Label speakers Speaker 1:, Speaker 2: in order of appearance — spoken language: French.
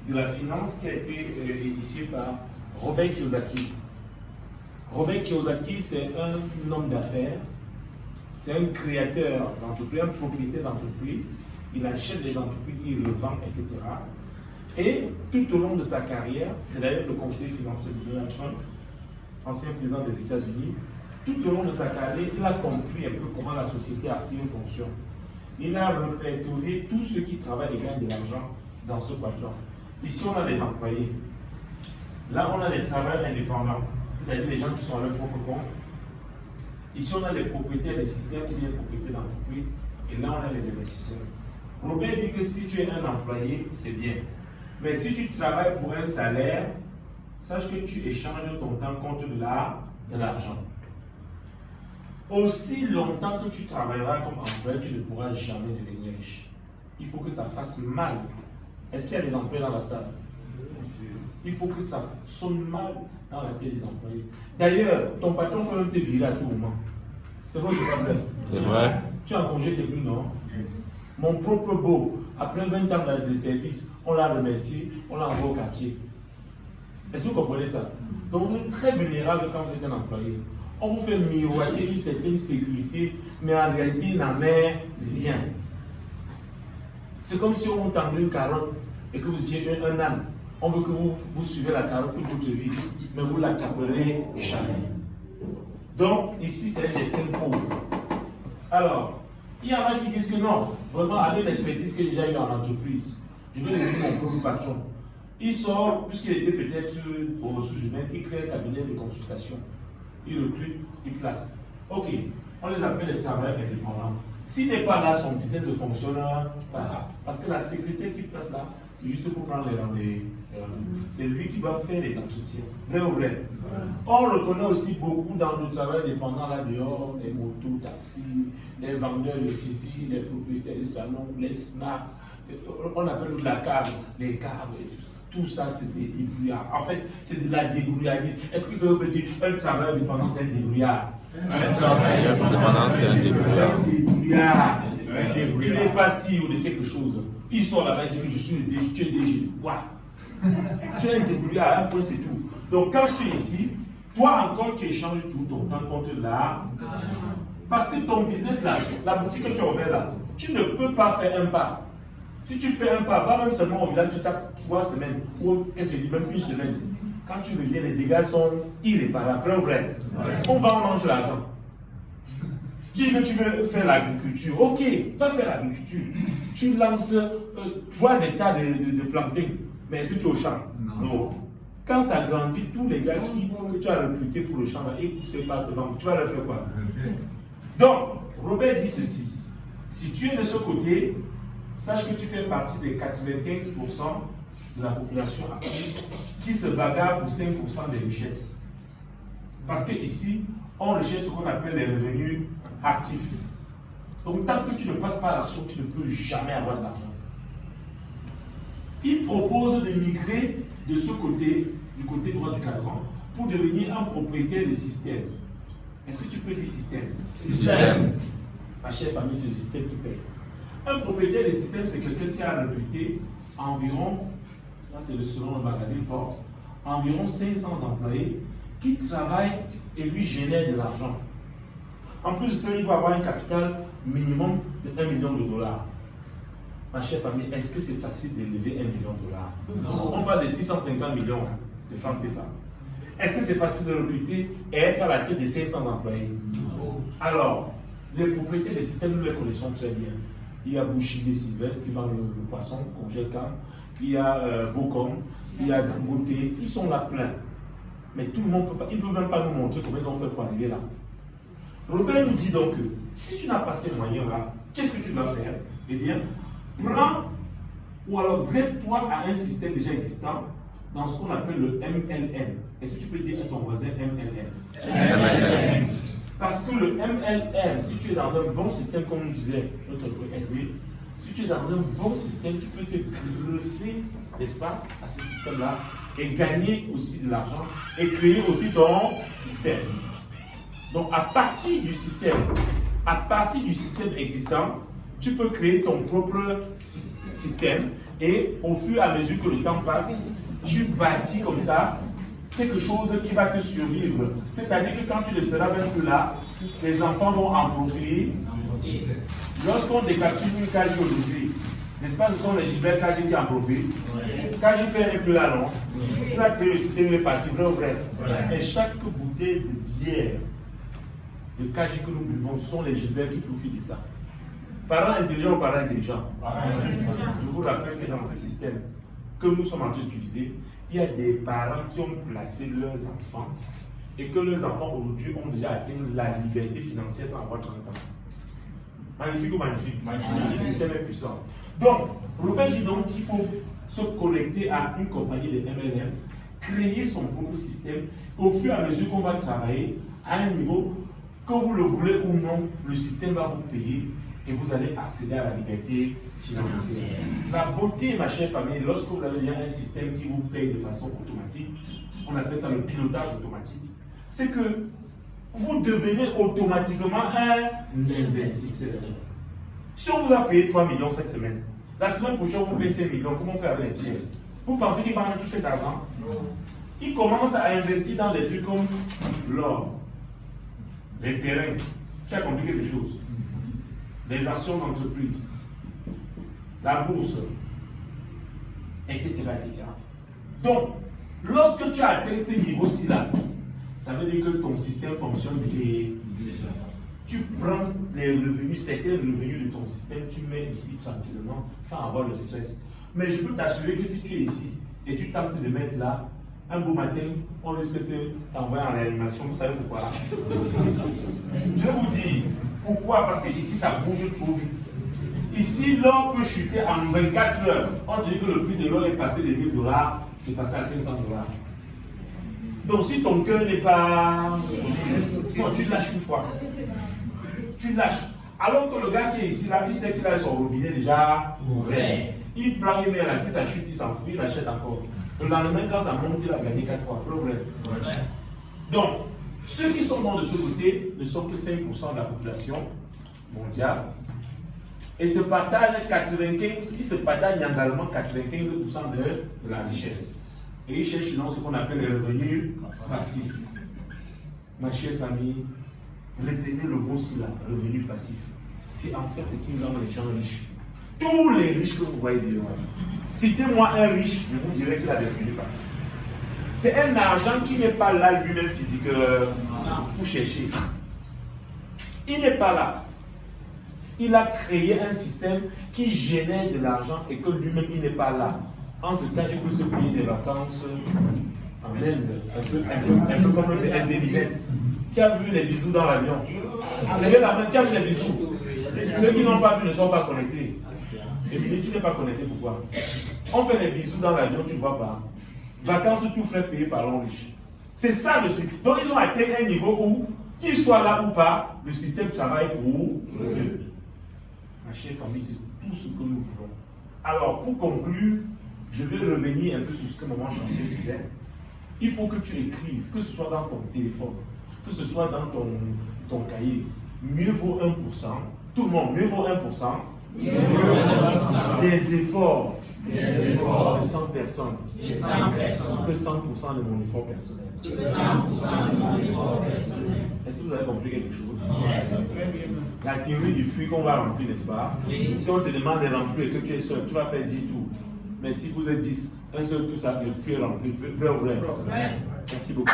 Speaker 1: de la finance qui a été initiée par Robert Kiyosaki. Robert Kiyosaki, c'est un homme d'affaires, c'est un créateur d'entreprise, un propriétaire d'entreprise. Il achète des entreprises, il le vend, etc. Et tout au long de sa carrière, c'est d'ailleurs le conseiller financier de Donald Trump, ancien président des États-Unis, tout au long de sa carrière, il a compris un peu comment la société active fonctionne. Il a répertorié tous ceux qui travaillent et gagnent de l'argent dans ce quadrant. Ici, on a des employés. Là, on a des travailleurs indépendants, c'est-à-dire les gens qui sont à leur propre compte. Ici, on a les propriétaires des systèmes ou les propriétaires d'entreprise. Et là, on a les investisseurs. Robert dit que si tu es un employé, c'est bien. Mais si tu travailles pour un salaire, sache que tu échanges ton temps contre de l'argent. Aussi longtemps que tu travailleras comme employé, tu ne pourras jamais devenir riche. Il faut que ça fasse mal. Est-ce qu'il y a des employés dans la salle? Il faut que ça sonne mal dans la tête des employés. D'ailleurs, ton patron peut même te virer à tout moment. C'est vrai ou c'est pas vrai?
Speaker 2: C'est vrai.
Speaker 1: Tu es en congé technique, non? Yes. Mon propre beau, après 20 ans de service, on l'a remercié, on l'a envoyé au quartier. Est-ce que vous comprenez ça? Donc vous êtes très vulnérable quand vous êtes un employé. On vous fait miroiter une certaine sécurité, mais en réalité, il n'en est rien. C'est comme si on vous tendait une carotte et que vous étiez un âne. On veut que vous suivez la carotte toute votre vie, mais vous ne l'attraperez jamais. Donc, ici, c'est un destin pauvre. Alors, il y en a qui disent que non, vraiment, avec l'expertise que j'ai déjà eu en entreprise, je vais devenir mon propre patron. Il sort, puisqu'il était peut-être aux ressources humaines, il crée un cabinet de consultation. Il recrute, il place. Ok, on les appelle les travailleurs indépendants. S'il n'est pas là, son business ne fonctionne pas. Parce que la sécurité qu'il place là, c'est juste pour prendre les rendez-vous. C'est lui qui doit faire les entretiens. Vrai ou vrai? On reconnaît aussi beaucoup dans le travail indépendant là dehors, les motos, taxis, les vendeurs de ceci, les propriétaires de salons, les snacks, on appelle la cave, les caves et tout ça. Tout ça, c'est des débrouillards. En fait, c'est de la débrouillardise. Est-ce que vous pouvez dire un travail indépendant, c'est un débrouillard?
Speaker 2: Un travail indépendant, c'est un débrouillard.
Speaker 1: C'est un débrouillard. Il n'est pas CEO de quelque chose. Il sort là-bas et dit que je suis le DG, tu es DG. Quoi? Tu es un débrouillard, un point, c'est tout. Donc, quand tu es ici, toi encore, tu échanges tout ton temps contre là. Parce que ton business là, la boutique que tu as ouverte là, tu ne peux pas faire un pas. Si tu fais un pas, va même seulement au village, tu tapes 3 semaines, ou qu'est-ce que je dis, même 1 semaine. Quand tu reviens, les dégâts sont irréparables, vrai ou vrai? On va en manger l'argent. Dis que tu veux faire l'agriculture, ok, va faire l'agriculture. Tu lances 3 hectares de planting, mais est-ce que tu es au champ? Non. Quand ça grandit, tous les gars que tu as recrutés pour le champ, ils ne poussent pas te vendre, tu vas leur faire quoi? Donc, Robert dit ceci, si tu es de ce côté, sache que tu fais partie des 95% de la population active qui se bagarre pour 5% des richesses. Parce qu'ici, on recherche ce qu'on appelle les revenus actifs. Donc, tant que tu ne passes pas à l'action, tu ne peux jamais avoir de l'argent. Il propose de migrer de ce côté, du côté droit du cadran, pour devenir un propriétaire de système. Est-ce que tu peux dire système?
Speaker 2: Système.
Speaker 1: Ma chère famille, c'est le système qui paye. Un propriétaire de système, c'est quelqu'un qui a recruté environ, ça c'est selon le magazine Forbes, environ 500 employés qui travaillent et lui génèrent de l'argent. En plus de ça, il doit avoir un capital minimum de 1 million de dollars. Ma chère famille, est-ce que c'est facile d'élever 1 million de dollars? Non. On parle de 650 millions de francs CFA. Est-ce que c'est facile de recruter et être à la tête de 500 employés? Non. Alors, les propriétaires des systèmes, nous les connaissons très bien. Il y a Bouchidé Sylvestre qui vend le poisson, Congel-Cam. Il y a Bocom, il y a Dangote. Ils sont là plein. Mais tout le monde peut pas, ils ne peuvent même pas nous montrer comment ils ont fait pour arriver là. Robert nous dit donc que si tu n'as pas ces moyens-là, qu'est-ce que tu dois faire? Eh bien, prends ou alors greffe-toi à un système déjà existant dans ce qu'on appelle le MLM. Est-ce que tu peux dire à ton voisin MLM?
Speaker 2: MLM.
Speaker 1: Parce que le MLM, si tu es dans un bon système, comme nous disait notre SD, si tu es dans un bon système, tu peux te greffer, n'est-ce pas, à ce système-là et gagner aussi de l'argent et créer aussi ton système. Donc, à partir du système existant, tu peux créer ton propre système Et au fur et à mesure que le temps passe, tu bâtis comme ça quelque chose qui va te survivre. C'est-à-dire que quand tu ne seras même plus là, les enfants vont en profiter. Lorsqu'on décapsule une cage aujourd'hui, n'est-ce pas, ce sont les Gilbert Kaji qui en profitent. Kaji fait un peu là, non? Il a créé le système, il est parti, vrai ou vrai? Et chaque bouteille de bière de Kaji que nous buvons, ce sont les Gilbert qui profitent de ça. Parents intelligents ou parents intelligents? Je vous rappelle que dans ce système que nous sommes en train d'utiliser, il y a des parents qui ont placé leurs enfants et que leurs enfants aujourd'hui ont déjà atteint la liberté financière sans avoir 30 ans. Magnifique ou magnifique? Le système est puissant. Donc, Robert dit donc qu'il faut se connecter à une compagnie de MLM, créer son propre système. Au fur et à mesure qu'on va travailler à un niveau, que vous le voulez ou non, le système va vous payer et vous allez accéder à la liberté financière. La beauté, ma chère famille, lorsque vous avez bien un système qui vous paye de façon automatique, on appelle ça le pilotage automatique, c'est que vous devenez automatiquement un investisseur. Si on vous a payé 3 millions cette semaine, la semaine prochaine vous payez 5 millions, comment faire avec les pierres? Vous pensez qu'il va gagner tout cet argent? Il commence à investir dans des trucs comme l'or, les terrains, qui a compris quelque chose, les actions d'entreprise, la bourse, etc., etc. Donc, lorsque tu as atteint ces niveaux-ci là, ça veut dire que ton système fonctionne bien. Tu prends les revenus, certains revenus de ton système, tu mets ici tranquillement, sans avoir le stress. Mais je peux t'assurer que si tu es ici et tu tentes de mettre là, un beau matin, on risque de t'envoyer en réanimation. Vous savez pourquoi? Je vais vous dire pourquoi, parce que ici ça bouge trop vite. Ici, l'or peut chuter en 24 heures. On dit que le prix de l'or est passé de 1000 $, c'est passé à 500 $. Donc si ton cœur n'est pas solide, non, tu lâches une fois. Tu lâches. Alors que le gars qui est ici, là, il sait qu'il a son robinet déjà ouvert. Il prend, il met là, si ça chute, il s'en fout, il achète encore. Le lendemain, quand ça monte, il a gagné 4 fois. Problème. Donc, ceux qui sont bons de ce côté ne sont que 5% de la population mondiale. Et se partagent 95, ils se partagent également 95% de la richesse. Et ils cherchent donc ce qu'on appelle les revenus passifs. Ma chère famille, retenez le mot là, revenu passif. C'est en fait ce qui rend les gens riches. Tous les riches que vous voyez dehors, citez-moi un riche, je vous dirai qu'il a des revenus passifs. C'est un argent qui n'est pas là lui-même physique pour chercher. Il n'est pas là. Il a créé un système qui génère de l'argent et que lui-même il n'est pas là. Entre-temps, il peut se payer des vacances en Inde, un peu comme le PSD Villette. Qui a vu les bisous dans l'avion? Levez la main, qui a vu les bisous? Ceux qui n'ont pas vu ne sont pas connectés. Et puis tu n'es pas connecté, pourquoi? On fait les bisous dans l'avion, tu ne vois pas. Vacances, tout frais payé par l'homme riche. C'est ça le système. Donc ils ont atteint un niveau où, qu'ils soient là ou pas, le système travaille pour eux. Ma chère famille, c'est tout ce que nous voulons. Alors, pour conclure, je vais revenir un peu sur ce que maman Chancel disait. Il faut que tu écrives, que ce soit dans ton téléphone, que ce soit dans ton cahier. Mieux vaut 1%, tout le monde, mieux vaut 1%, des efforts de 100 personnes que 100% de mon effort personnel. Est-ce que vous avez compris quelque chose? La théorie du fruit qu'on va remplir, n'est-ce pas? Si on te demande de remplir et que tu es seul, tu vas faire 10 tours. Mais si vous êtes 10, un seul tour, ça, le fruit est rempli. Vrai ou vrai? Merci beaucoup.